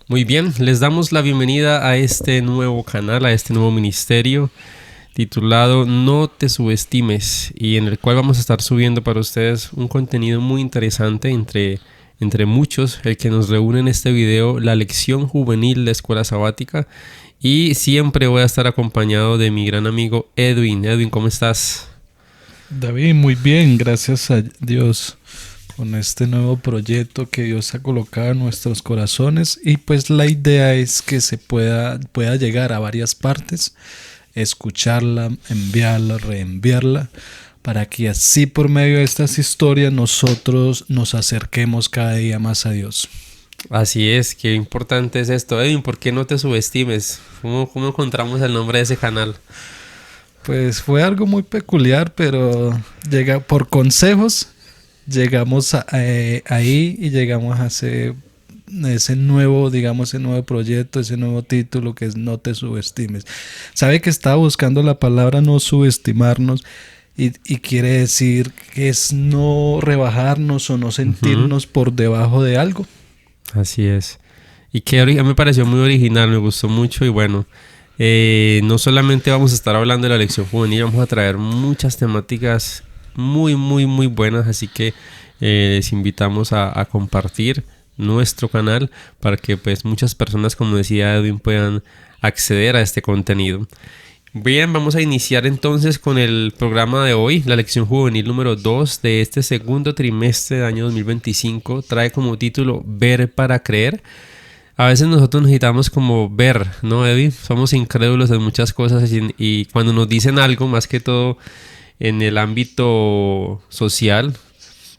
Muy bien, les damos la bienvenida a este nuevo canal, a este nuevo ministerio titulado No te subestimes, y en el cual vamos a estar subiendo para ustedes un contenido muy interesante entre muchos, el que nos reúne en este video, la lección juvenil de Escuela Sabática, y siempre voy a estar acompañado de mi gran amigo Edwin. Edwin, ¿cómo estás? David, muy bien, gracias a Dios con este nuevo proyecto que Dios ha colocado en nuestros corazones, y pues la idea es que se pueda llegar a varias partes, escucharla, enviarla, reenviarla, para que así por medio de estas historias nosotros nos acerquemos cada día más a Dios. Así es, qué importante es esto. Edwin, ¿por qué no te subestimes? ¿Cómo encontramos el nombre de ese canal? Pues fue algo muy peculiar, pero llega por consejos, llegamos ahí y llegamos a ese nuevo, digamos, ese nuevo proyecto, ese nuevo título que es No te subestimes. Sabe que estaba buscando la palabra no subestimarnos y quiere decir que es no rebajarnos o no Ujú. sentirnos por debajo de algo. Así es. Y me pareció muy original, me gustó mucho y bueno, no solamente vamos a estar hablando de la lección juvenil, vamos a traer muchas temáticas muy buenas, así que les invitamos a compartir nuestro canal para que pues muchas personas, como decía Edwin, puedan acceder a este contenido. Bien, vamos a iniciar entonces con el programa de hoy. La lección juvenil número 2 de este segundo trimestre del año 2025 trae como título Ver para creer. A veces nosotros necesitamos como ver, ¿no, Eddie? Somos incrédulos en muchas cosas y cuando nos dicen algo, más que todo en el ámbito social,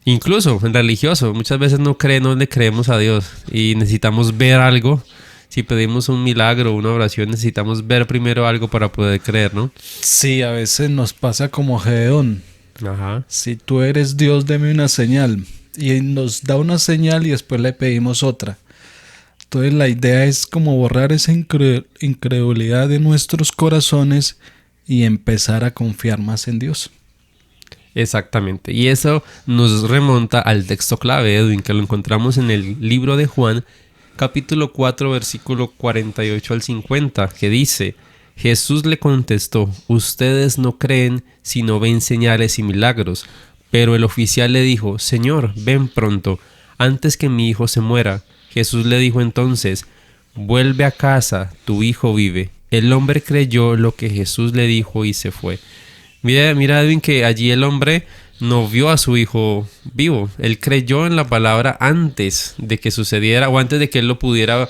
incluso en religioso, muchas veces no le creemos a Dios y necesitamos ver algo. Si pedimos un milagro o una oración, necesitamos ver primero algo para poder creer, ¿no? Sí, a veces nos pasa como Gedeón. Ajá. Si tú eres Dios, deme una señal. Y nos da una señal y después le pedimos otra. Entonces la idea es como borrar esa incredulidad de nuestros corazones y empezar a confiar más en Dios. Exactamente. Y eso nos remonta al texto clave, Edwin, que lo encontramos en el libro de Juan, capítulo 4, versículo 48 al 50, que dice: Jesús le contestó, ustedes no creen si no ven señales y milagros. Pero el oficial le dijo, Señor, ven pronto, antes que mi hijo se muera. Jesús le dijo entonces, vuelve a casa, tu hijo vive. El hombre creyó lo que Jesús le dijo y se fue. Mira, Edwin, que allí el hombre no vio a su hijo vivo. Él creyó en la palabra antes de que sucediera o antes de que él lo pudiera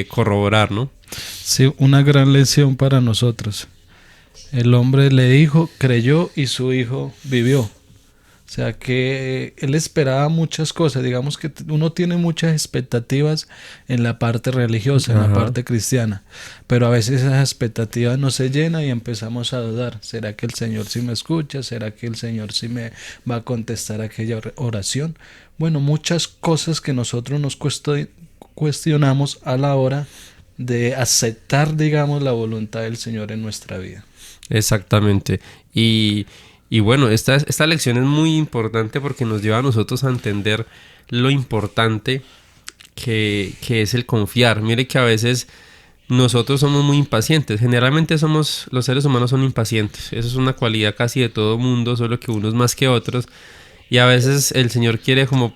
corroborar, ¿no? Sí, una gran lección para nosotros. El hombre le dijo, creyó y su hijo vivió. O sea que él esperaba muchas cosas. Digamos que uno tiene muchas expectativas en la parte religiosa, en la Ajá. parte cristiana. Pero a veces esas expectativas no se llenan y empezamos a dudar. ¿Será que el Señor sí me escucha? ¿Será que el Señor sí me va a contestar aquella oración? Bueno, muchas cosas que nosotros nos cuestionamos a la hora de aceptar, digamos, la voluntad del Señor en nuestra vida. Exactamente. Y bueno, esta lección es muy importante porque nos lleva a nosotros a entender lo importante que es el confiar. Mire que a veces nosotros somos muy impacientes. Generalmente los seres humanos son impacientes. Eso es una cualidad casi de todo mundo, solo que unos más que otros. Y a veces el Señor quiere como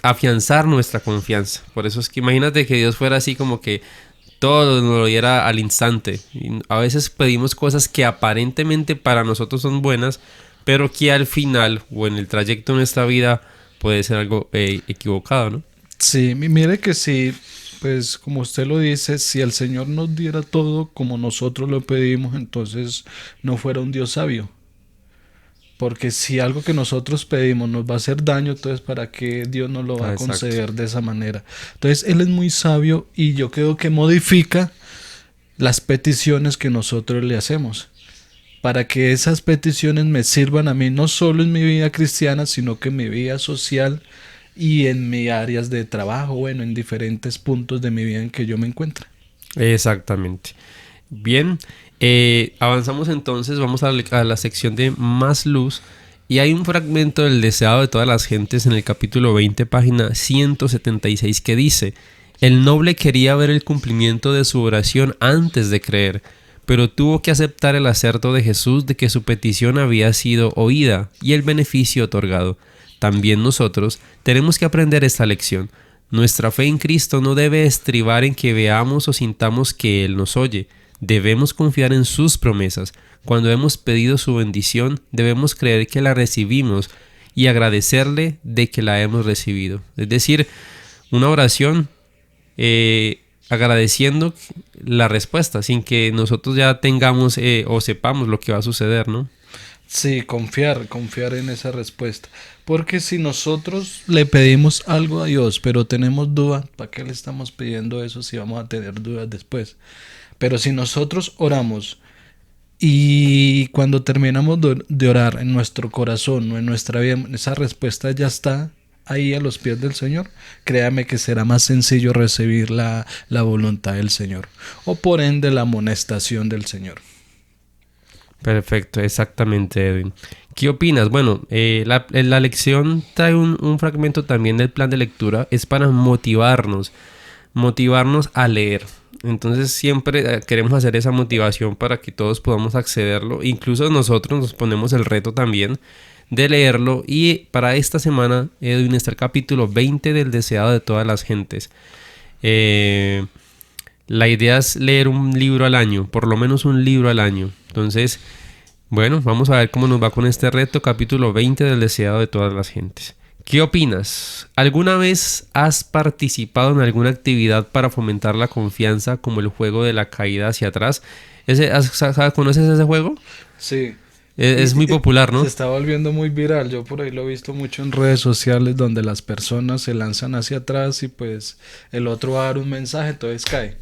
afianzar nuestra confianza. Por eso es que imagínate que Dios fuera así como que todo nos lo diera al instante. Y a veces pedimos cosas que aparentemente para nosotros son buenas, pero que al final o en el trayecto de nuestra vida puede ser algo equivocado, ¿no? Sí, mire que sí, pues como usted lo dice, si el Señor nos diera todo como nosotros lo pedimos, entonces no fuera un Dios sabio. Porque si algo que nosotros pedimos nos va a hacer daño, entonces ¿para qué Dios nos lo va Ah, a exacto. conceder de esa manera? Entonces Él es muy sabio y yo creo que modifica las peticiones que nosotros le hacemos, para que esas peticiones me sirvan a mí no solo en mi vida cristiana, sino que en mi vida social y en mis áreas de trabajo, bueno, en diferentes puntos de mi vida en que yo me encuentre. Exactamente. Bien, avanzamos entonces, vamos a la sección de más luz y hay un fragmento del deseado de todas las gentes en el capítulo 20, página 176 que dice, El noble quería ver el cumplimiento de su oración antes de creer, pero tuvo que aceptar el acerto de Jesús de que su petición había sido oída y el beneficio otorgado. También nosotros tenemos que aprender esta lección. Nuestra fe en Cristo no debe estribar en que veamos o sintamos que Él nos oye. Debemos confiar en sus promesas. Cuando hemos pedido su bendición, debemos creer que la recibimos y agradecerle de que la hemos recibido. Es decir, una oración agradeciendo la respuesta, sin que nosotros ya tengamos o sepamos lo que va a suceder, ¿no? Sí, confiar en esa respuesta. Porque si nosotros le pedimos algo a Dios, pero tenemos duda, ¿para qué le estamos pidiendo eso si vamos a tener dudas después? Pero si nosotros oramos y cuando terminamos de orar en nuestro corazón o en nuestra vida, esa respuesta ya está ahí a los pies del Señor, créame que será más sencillo recibir la voluntad del Señor o por ende la amonestación del Señor. Perfecto, exactamente, Edwin. ¿Qué opinas? Bueno, la lección trae un fragmento también del plan de lectura, es para motivarnos a leer. Entonces siempre queremos hacer esa motivación para que todos podamos accederlo. Incluso nosotros nos ponemos el reto también de leerlo. Y para esta semana, Edwin, está el capítulo 20 del deseado de todas las gentes. La idea es leer un libro al año, por lo menos un libro al año. Entonces, bueno, vamos a ver cómo nos va con este reto, capítulo 20 del deseado de todas las gentes. ¿Qué opinas? ¿Alguna vez has participado en alguna actividad para fomentar la confianza, como el juego de la caída hacia atrás? ¿Conoces ese juego? Sí. Es muy popular, ¿no? Se está volviendo muy viral. Yo por ahí lo he visto mucho en redes sociales donde las personas se lanzan hacia atrás y pues el otro va a dar un mensaje, entonces cae.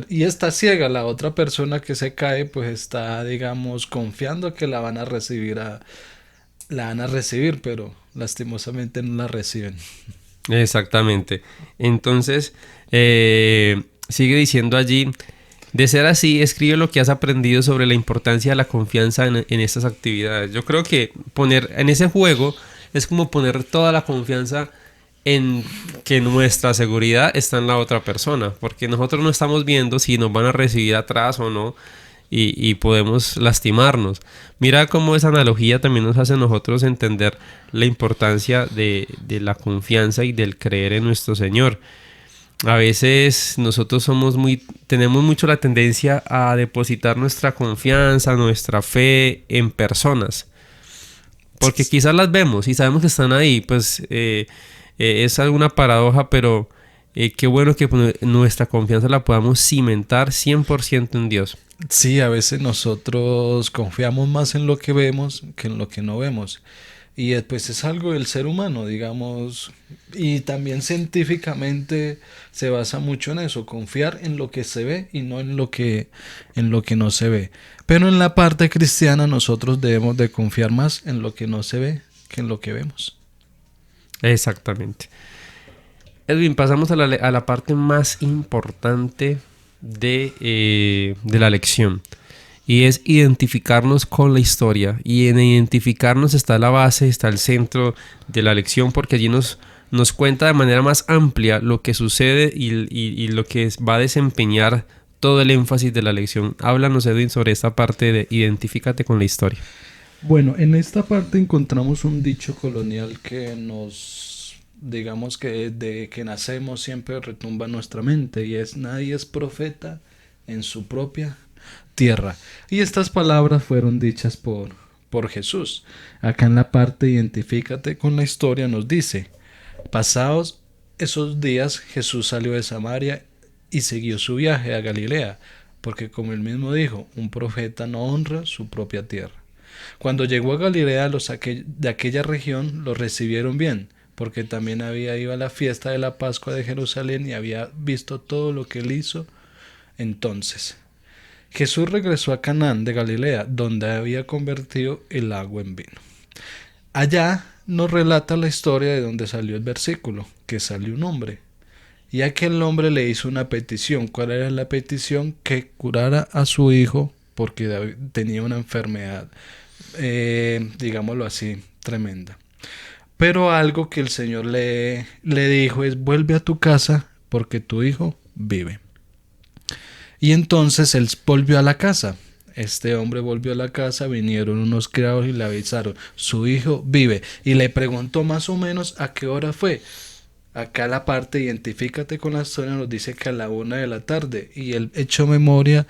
Y está ciega, la otra persona que se cae pues está, digamos, confiando que la van a recibir, pero lastimosamente no la reciben. Exactamente. Entonces, sigue diciendo allí: de ser así, escribe lo que has aprendido sobre la importancia de la confianza en estas actividades. Yo creo que poner en ese juego es como poner toda la confianza en que nuestra seguridad está en la otra persona, porque nosotros no estamos viendo si nos van a recibir atrás o no, y podemos lastimarnos. Mira cómo esa analogía también nos hace a nosotros entender la importancia de la confianza y del creer en nuestro Señor. A veces nosotros tenemos mucho la tendencia a depositar nuestra confianza, nuestra fe en personas, porque quizás las vemos y sabemos que están ahí, pues es alguna paradoja, pero qué bueno que nuestra confianza la podamos cimentar 100% en Dios. Sí, a veces nosotros confiamos más en lo que vemos que en lo que no vemos. Y pues es algo del ser humano, digamos, y también científicamente se basa mucho en eso, confiar en lo que se ve y no en lo que no se ve. Pero en la parte cristiana nosotros debemos de confiar más en lo que no se ve que en lo que vemos. Exactamente. Edwin, pasamos a la parte más importante de la lección. Y es identificarnos con la historia. Y en identificarnos está la base, está el centro de la lección, porque allí nos cuenta de manera más amplia lo que sucede y lo que va a desempeñar todo el énfasis de la lección. Háblanos, Edwin, sobre esta parte de identifícate con la historia. Bueno, en esta parte encontramos un dicho colonial que digamos que desde que nacemos siempre retumba en nuestra mente, y es: nadie es profeta en su propia tierra. Y estas palabras fueron dichas por Jesús. Acá en la parte identifícate con la historia nos dice: pasados esos días Jesús salió de Samaria y siguió su viaje a Galilea, porque como él mismo dijo, un profeta no honra su propia tierra. Cuando llegó a Galilea, los de aquella región lo recibieron bien, porque también había ido a la fiesta de la Pascua de Jerusalén y había visto todo lo que él hizo entonces. Jesús regresó a Canaán de Galilea, donde había convertido el agua en vino. Allá nos relata la historia de donde salió el versículo, que salió un hombre. Y aquel hombre le hizo una petición. ¿Cuál era la petición? Que curara a su hijo porque tenía una enfermedad, digámoslo así, tremenda. Pero algo que el Señor le dijo es: vuelve a tu casa porque tu hijo vive. Y entonces él volvió a la casa. Este hombre volvió a la casa, vinieron unos criados y le avisaron, su hijo vive. Y le preguntó más o menos a qué hora fue. Acá la parte identifícate con la historia nos dice que a la 1 de la tarde. Y él echó memoria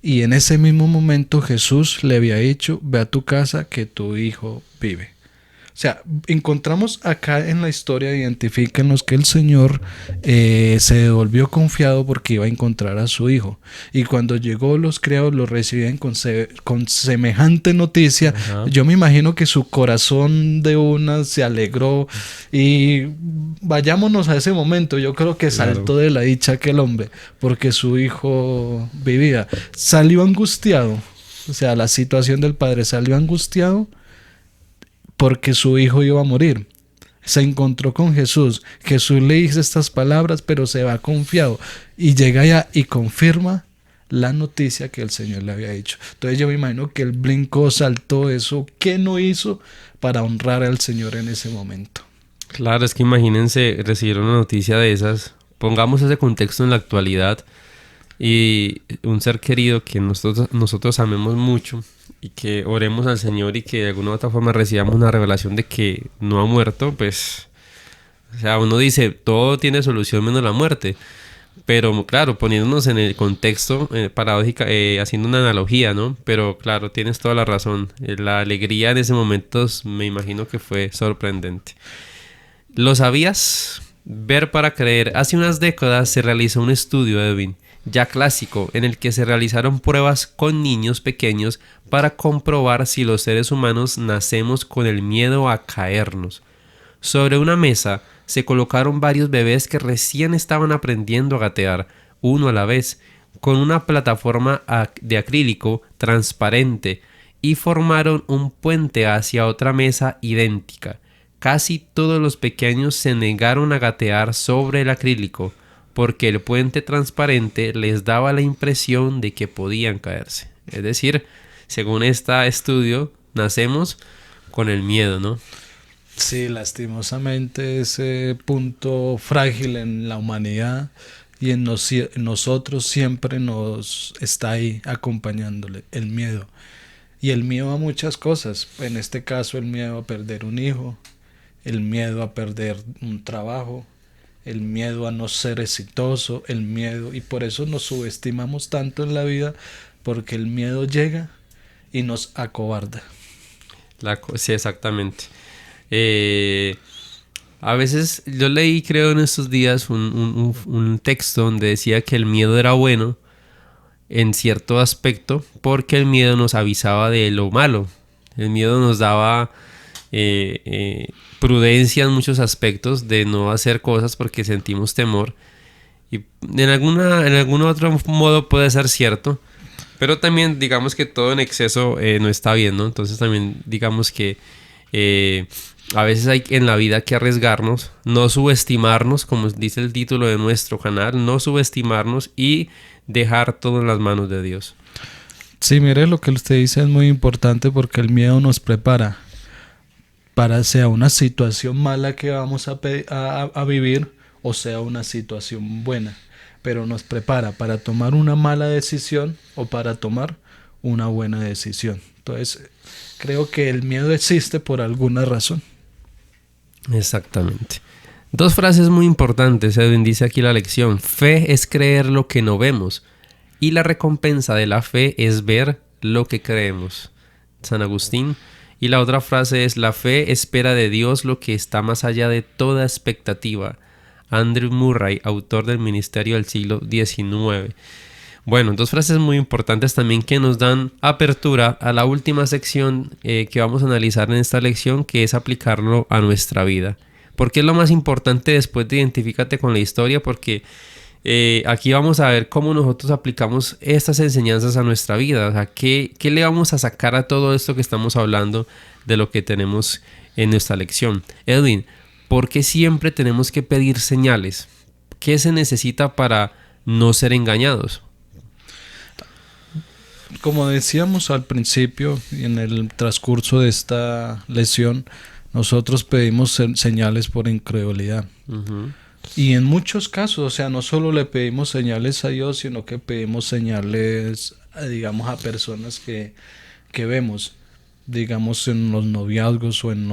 y en ese mismo momento Jesús le había dicho, ve a tu casa que tu hijo vive. O sea, encontramos acá en la historia, identifíquenos que el Señor se devolvió confiado porque iba a encontrar a su hijo. Y cuando llegó, los criados lo recibían con semejante noticia. Ajá. Yo me imagino que su corazón de una se alegró. Y vayámonos a ese momento. Yo creo que Claro. saltó de la dicha aquel hombre porque su hijo vivía. Salió angustiado. O sea, la situación del padre salió angustiado porque su hijo iba a morir. Se encontró con Jesús. Jesús le dice estas palabras, pero se va confiado. Y llega allá y confirma la noticia que el Señor le había dicho. Entonces yo me imagino que él brincó, saltó eso. ¿Qué no hizo para honrar al Señor en ese momento? Claro, es que imagínense recibir una noticia de esas. Pongamos ese contexto en la actualidad y un ser querido que nosotros amemos mucho y que oremos al Señor y que de alguna u otra forma recibamos una revelación de que no ha muerto, pues, o sea, uno dice, todo tiene solución menos la muerte. Pero claro, poniéndonos en el contexto paradójica, haciendo una analogía, ¿no? Pero claro, tienes toda la razón. La alegría en ese momento me imagino que fue sorprendente. ¿Lo sabías? Ver para creer. Hace unas décadas se realizó un estudio, Edwin, ya clásico, en el que se realizaron pruebas con niños pequeños para comprobar si los seres humanos nacemos con el miedo a caernos. Sobre una mesa se colocaron varios bebés que recién estaban aprendiendo a gatear, uno a la vez, con una plataforma de acrílico transparente y formaron un puente hacia otra mesa idéntica. Casi todos los pequeños se negaron a gatear sobre el acrílico porque el puente transparente les daba la impresión de que podían caerse. Es decir, según este estudio, nacemos con el miedo, ¿no? Sí, lastimosamente ese punto frágil en la humanidad y en nosotros siempre nos está ahí acompañándole el miedo. Y el miedo a muchas cosas. En este caso el miedo a perder un hijo, el miedo a perder un trabajo, el miedo a no ser exitoso, el miedo, y por eso nos subestimamos tanto en la vida, porque el miedo llega y nos acobarda. Sí, exactamente. A veces yo leí, creo, en estos días un texto donde decía que el miedo era bueno en cierto aspecto porque el miedo nos avisaba de lo malo. El miedo nos daba prudencia en muchos aspectos de no hacer cosas porque sentimos temor. Y en algún otro modo puede ser cierto, pero también digamos que todo en exceso no está bien, ¿no? Entonces también digamos que a veces hay en la vida que arriesgarnos, no subestimarnos, como dice el título de nuestro canal, no subestimarnos y dejar todo en las manos de Dios. Sí, mire, lo que usted dice es muy importante porque el miedo nos prepara para sea una situación mala que vamos a vivir o sea una situación buena, pero nos prepara para tomar una mala decisión o para tomar una buena decisión. Entonces, creo que el miedo existe por alguna razón. Exactamente. Dos frases muy importantes, Edwin, dice aquí la lección. Fe es creer lo que no vemos y la recompensa de la fe es ver lo que creemos. San Agustín. Y la otra frase es, la fe espera de Dios lo que está más allá de toda expectativa. Andrew Murray, autor del Ministerio del siglo XIX. Bueno, dos frases muy importantes también que nos dan apertura a la última sección que vamos a analizar en esta lección, que es aplicarlo a nuestra vida. ¿Por qué es lo más importante después de identifícate con la historia? Porque aquí vamos a ver cómo nosotros aplicamos estas enseñanzas a nuestra vida. O sea, ¿qué le vamos a sacar a todo esto que estamos hablando de lo que tenemos en nuestra lección? Edwin, ¿por qué siempre tenemos que pedir señales? ¿Qué se necesita para no ser engañados? Como decíamos al principio y en el transcurso de esta lección, nosotros pedimos señales por incredulidad. Uh-huh. Y en muchos casos, o sea, no solo le pedimos señales a Dios, sino que pedimos señales, digamos, a personas que vemos, digamos, en los noviazgos o en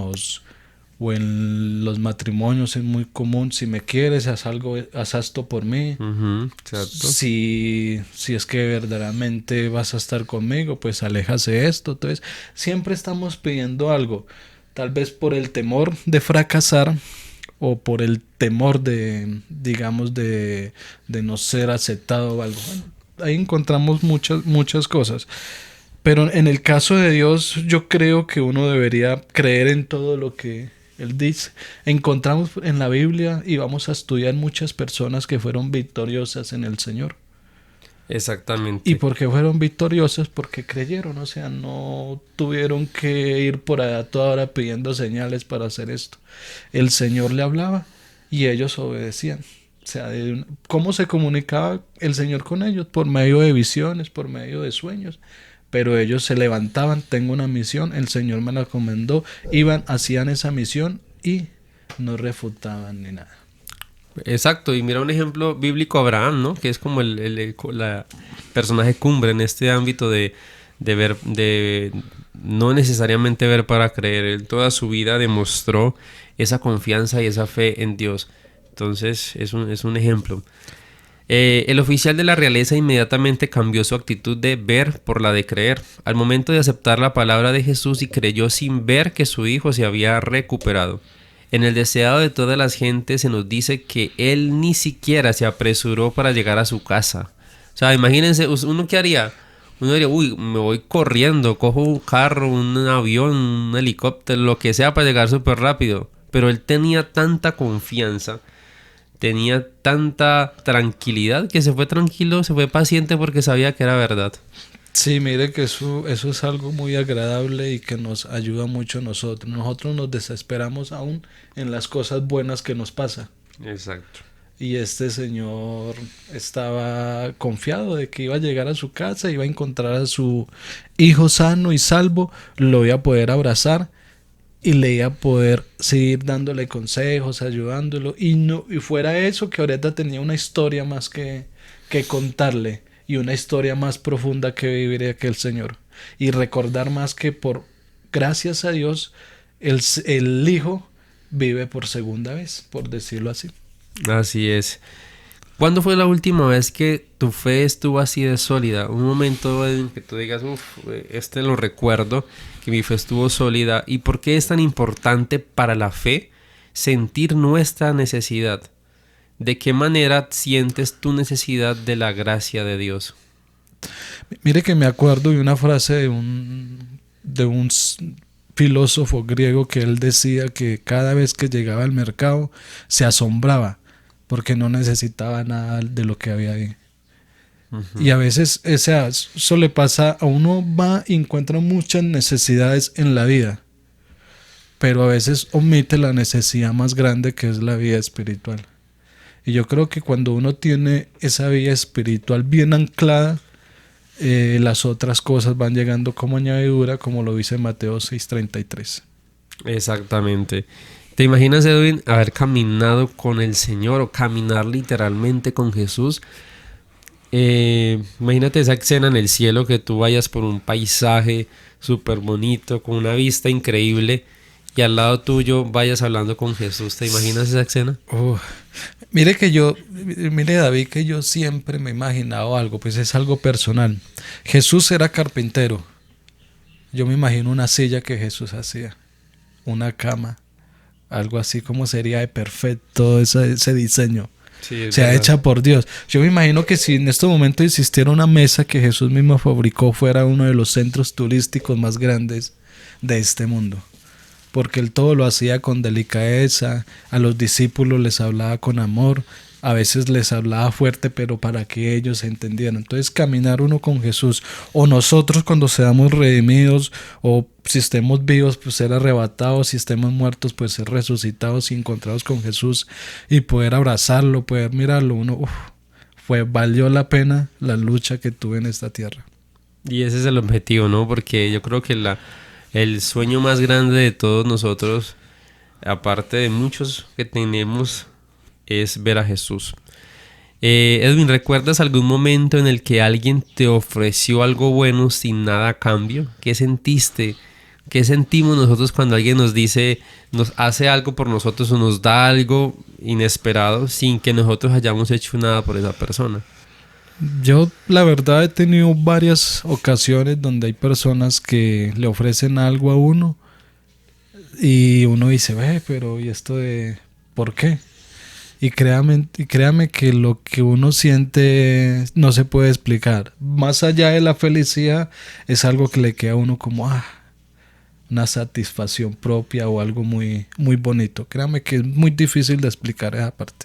los matrimonios es muy común. Si me quieres, haz algo, haz esto por mí. Ujú, exacto. Si es que verdaderamente vas a estar conmigo, pues aléjase de esto. Entonces, siempre estamos pidiendo algo, tal vez por el temor de fracasar o por el temor de, digamos, de no ser aceptado o algo. Bueno, ahí encontramos muchas cosas. Pero en el caso de Dios, yo creo que uno debería creer en todo lo que Él dice. Encontramos en la Biblia y vamos a estudiar muchas personas que fueron victoriosas en el Señor. ¿Y Exactamente. por qué fueron victoriosas? Porque creyeron, o sea, no tuvieron que ir por allá toda hora pidiendo señales para hacer esto. El Señor le hablaba y ellos obedecían. O sea, ¿cómo se comunicaba el Señor con ellos? Por medio de visiones, por medio de sueños. Pero ellos se levantaban, tengo una misión, el Señor me la encomendó, iban, hacían esa misión y no refutaban ni nada. Exacto, y mira un ejemplo bíblico, Abraham, ¿no? Que es como la personaje cumbre en este ámbito de ver, de no necesariamente ver para creer. Él toda su vida demostró esa confianza y esa fe en Dios. Entonces es un ejemplo. El oficial de la realeza inmediatamente cambió su actitud de ver por la de creer. Al momento de aceptar la palabra de Jesús y creyó sin ver que su hijo se había recuperado. En el deseado de todas las gentes se nos dice que él ni siquiera se apresuró para llegar a su casa. O sea, imagínense, uno qué haría. Uno diría, uy, me voy corriendo, cojo un carro, un avión, un helicóptero, lo que sea para llegar súper rápido. Pero él tenía tanta confianza, tenía tanta tranquilidad que se fue tranquilo, se fue paciente porque sabía que era verdad. Sí, mire que eso es algo muy agradable y que nos ayuda mucho a nosotros. Nosotros nos desesperamos aún en las cosas buenas que nos pasan. Exacto. Y este señor estaba confiado de que iba a llegar a su casa, iba a encontrar a su hijo sano y salvo, lo iba a poder abrazar y le iba a poder seguir dándole consejos, ayudándolo. Y no, y fuera eso, que ahorita tenía una historia más que contarle y una historia más profunda que vivir aquel señor. Y recordar más que por gracias a Dios, el hijo vive por segunda vez, por decirlo así. Así es. ¿Cuándo fue la última vez que tu fe estuvo así de sólida? Un momento en que tú digas, uff, este lo recuerdo, que mi fe estuvo sólida. ¿Y por qué es tan importante para la fe sentir nuestra necesidad? ¿De qué manera sientes tu necesidad de la gracia de Dios? Mire que me acuerdo de una frase de un filósofo griego que él decía que cada vez que llegaba al mercado se asombraba porque no necesitaba nada de lo que había ahí. Y a veces, o sea, eso le pasa a uno, va y encuentra muchas necesidades en la vida, pero a veces omite la necesidad más grande que es la vida espiritual. Y yo creo que cuando uno tiene esa vida espiritual bien anclada, las otras cosas van llegando como añadidura, como lo dice Mateo 6:33. Exactamente. ¿Te imaginas, Edwin, haber caminado con el Señor o caminar literalmente con Jesús? Imagínate esa escena en el cielo, que tú vayas por un paisaje súper bonito, con una vista increíble, y al lado tuyo vayas hablando con Jesús. ¿Te imaginas esa escena? Mire David, que yo siempre me he imaginado algo, pues es algo personal. Jesús era carpintero. Yo me imagino una silla que Jesús hacía, una cama, algo así como sería de perfecto ese diseño. Sí, es Sea verdad. hecha por Dios. Yo me imagino que si en este momento existiera una mesa que Jesús mismo fabricó, fuera uno de los centros turísticos más grandes de este mundo. Porque él todo lo hacía con delicadeza, a los discípulos les hablaba con amor, a veces les hablaba fuerte, pero para que ellos entendieran. Entonces, caminar uno con Jesús, o nosotros cuando seamos redimidos, o si estemos vivos, pues ser arrebatados, si estemos muertos, pues ser resucitados y encontrados con Jesús, y poder abrazarlo, poder mirarlo, valió la pena la lucha que tuve en esta tierra. Y ese es el objetivo, ¿no? Porque yo creo que el sueño más grande de todos nosotros, aparte de muchos que tenemos es ver a Jesús. Edwin, ¿recuerdas algún momento en el que alguien te ofreció algo bueno sin nada a cambio? ¿Qué sentiste? ¿Qué sentimos nosotros cuando alguien nos dice, nos hace algo por nosotros o nos da algo inesperado sin que nosotros hayamos hecho nada por esa persona? Yo, la verdad, he tenido varias ocasiones donde hay personas que le ofrecen algo a uno y uno dice, ve, pero ¿y esto de por qué? Y créame que lo que uno siente no se puede explicar. Más allá de la felicidad, es algo que le queda a uno como una satisfacción propia o algo muy, muy bonito. Créame que es muy difícil de explicar esa parte.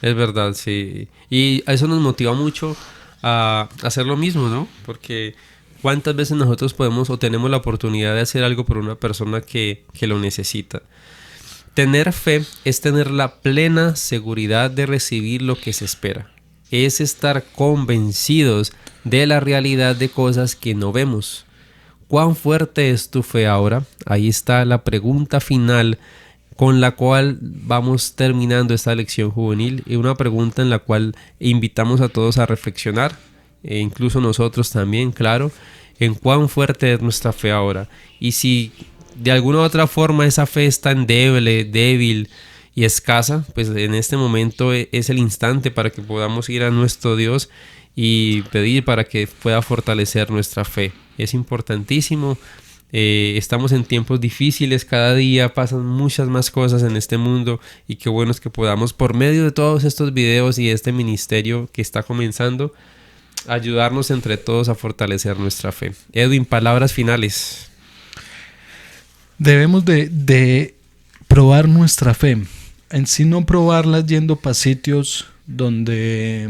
Es verdad, sí. Y eso nos motiva mucho a hacer lo mismo, ¿no? Porque cuántas veces nosotros podemos o tenemos la oportunidad de hacer algo por una persona que lo necesita. Tener fe es tener la plena seguridad de recibir lo que se espera. Es estar convencidos de la realidad de cosas que no vemos. ¿Cuán fuerte es tu fe ahora? Ahí está la pregunta final con la cual vamos terminando esta lección juvenil, y una pregunta en la cual invitamos a todos a reflexionar, e incluso nosotros también, claro, en cuán fuerte es nuestra fe ahora. Y si de alguna u otra forma esa fe es tan débil y escasa, pues en este momento es el instante para que podamos ir a nuestro Dios y pedir para que pueda fortalecer nuestra fe. Es importantísimo. Estamos en tiempos difíciles, cada día pasan muchas más cosas en este mundo, y qué bueno es que podamos, por medio de todos estos videos y este ministerio que está comenzando, ayudarnos entre todos a fortalecer nuestra fe. Edwin, palabras finales. Debemos de probar nuestra fe. En sí, no probarla yendo para sitios donde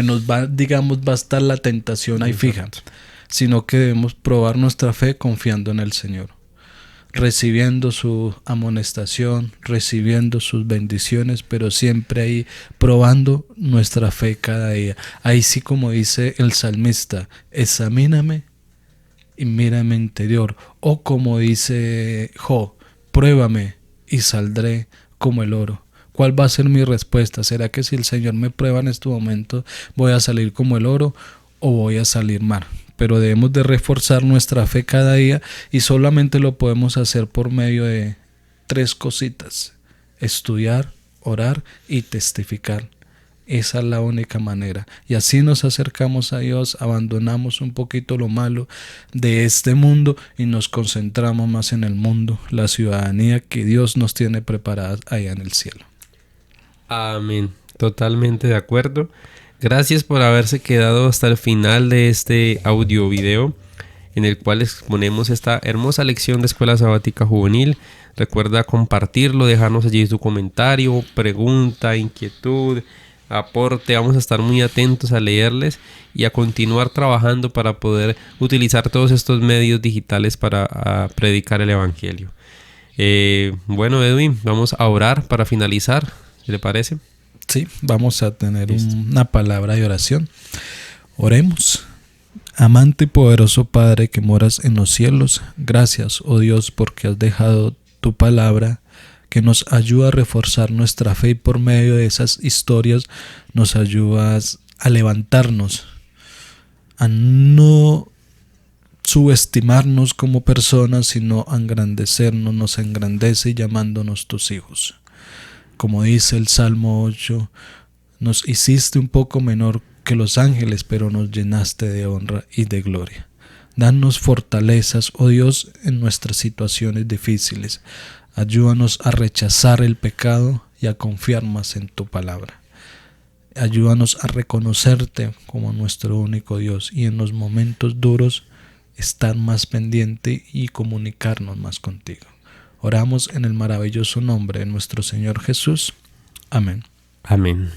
nos va, digamos, va a estar la tentación ahí fija, sino que debemos probar nuestra fe confiando en el Señor, recibiendo su amonestación, recibiendo sus bendiciones, pero siempre ahí probando nuestra fe cada día. Ahí sí, como dice el salmista, examíname y mira mi interior. O como dice Job, pruébame y saldré como el oro. ¿Cuál va a ser mi respuesta? ¿Será que si el Señor me prueba en este momento voy a salir como el oro o voy a salir mal? Pero debemos de reforzar nuestra fe cada día, y solamente lo podemos hacer por medio de 3 cositas: estudiar, orar y testificar. Esa es la única manera. Y así nos acercamos a Dios, abandonamos un poquito lo malo de este mundo y nos concentramos más en el mundo, la ciudadanía que Dios nos tiene preparada allá en el cielo. Amén. Totalmente de acuerdo. Gracias por haberse quedado hasta el final de este audio video en el cual exponemos esta hermosa lección de Escuela Sabática Juvenil. Recuerda compartirlo, dejarnos allí tu comentario, pregunta, inquietud, aporte. Vamos a estar muy atentos a leerles y a continuar trabajando para poder utilizar todos estos medios digitales para predicar el Evangelio. Bueno, Edwin, vamos a orar para finalizar. ¿Qué le parece? Sí, vamos a tener una palabra de oración. Oremos. Amante y poderoso Padre que moras en los cielos, gracias, oh Dios, porque has dejado tu palabra que nos ayuda a reforzar nuestra fe, y por medio de esas historias nos ayudas a levantarnos, a no subestimarnos como personas, sino a engrandecernos. Nos engrandece llamándonos tus hijos. Como dice el Salmo 8, nos hiciste un poco menor que los ángeles, pero nos llenaste de honra y de gloria. Danos fortalezas, oh Dios, en nuestras situaciones difíciles. Ayúdanos a rechazar el pecado y a confiar más en tu palabra. Ayúdanos a reconocerte como nuestro único Dios, y en los momentos duros estar más pendiente y comunicarnos más contigo. Oramos en el maravilloso nombre de nuestro Señor Jesús. Amén. Amén.